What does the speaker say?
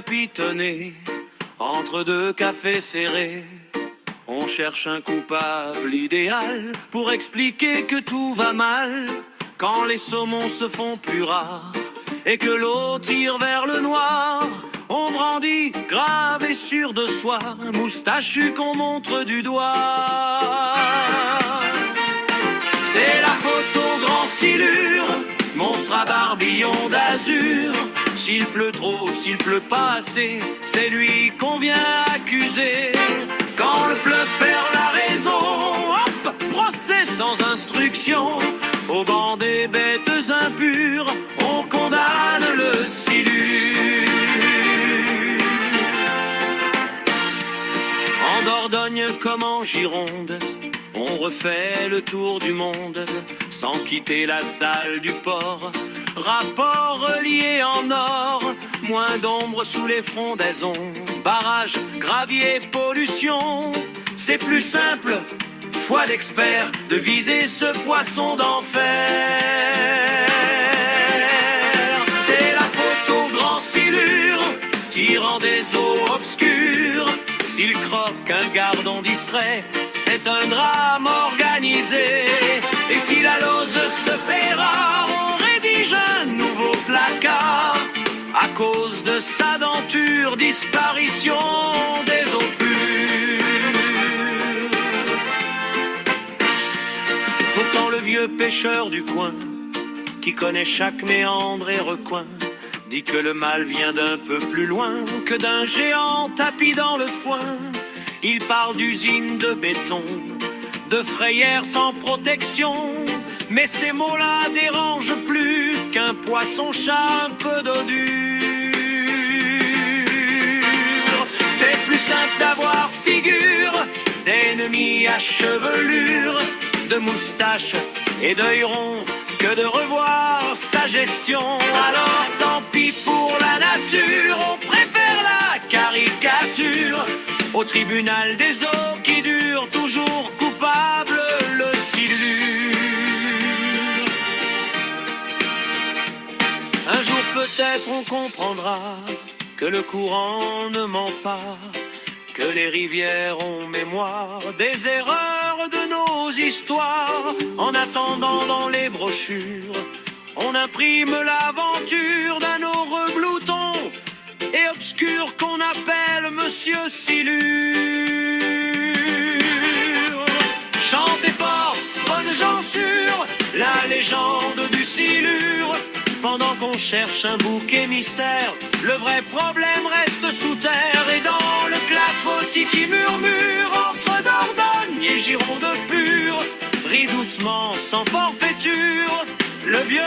capitonné entre deux cafés serrés. On cherche un coupable idéal pour expliquer que tout va mal quand les saumons se font plus rares et que l'eau tire vers le noir. On brandit, grave et sûr de soi, moustachu qu'on montre du doigt. C'est la photo grand silure, monstre à barbillon d'azur. S'il pleut trop, s'il pleut pas assez, c'est lui qu'on vient accuser. Quand le fleuve perd la raison, hop, procès sans instruction. Au banc des bêtes impures, on condamne le silure. En Dordogne comme en Gironde, on refait le tour du monde sans quitter la salle du port. Rapport relié en or, moins d'ombre sous les frondaisons. Barrage, gravier, pollution, c'est plus simple, foi d'expert, de viser ce poisson d'enfer. C'est la photo grand silure, tirant des eaux obscures. S'il croque un gardon distrait, c'est un drame organisé. Et si la lose se fait rare, on rédige un nouveau placard. À cause de sa denture, disparition des eaux pures. Pourtant le vieux pêcheur du coin, qui connaît chaque méandre et recoin, dit que le mal vient d'un peu plus loin que d'un géant tapis dans le foin. Il parle d'usines de béton, de frayères sans protection, mais ces mots-là dérangent plus qu'un poisson-chat un peu d'eau dure. C'est plus simple d'avoir figure d'ennemis à chevelure, de moustache et d'œil rond, que de revoir sa gestion. Alors tant pis pour la nature, on préfère la caricature au tribunal des eaux qui dure, toujours coupable le silure. Un jour peut-être on comprendra que le courant ne ment pas, que les rivières ont mémoire des erreurs de nos histoires. En attendant dans les brochures, on imprime l'aventure d'un heureux glouton et obscur qu'on appelle Monsieur Silure. Chantez fort, bonnes gens sûrs, la légende du silure. Pendant qu'on cherche un bouc émissaire, le vrai problème reste sous terre. Et dans le clapotis qui murmure entre Dordogne et Gironde pure, rit doucement, sans forfaiture, le vieux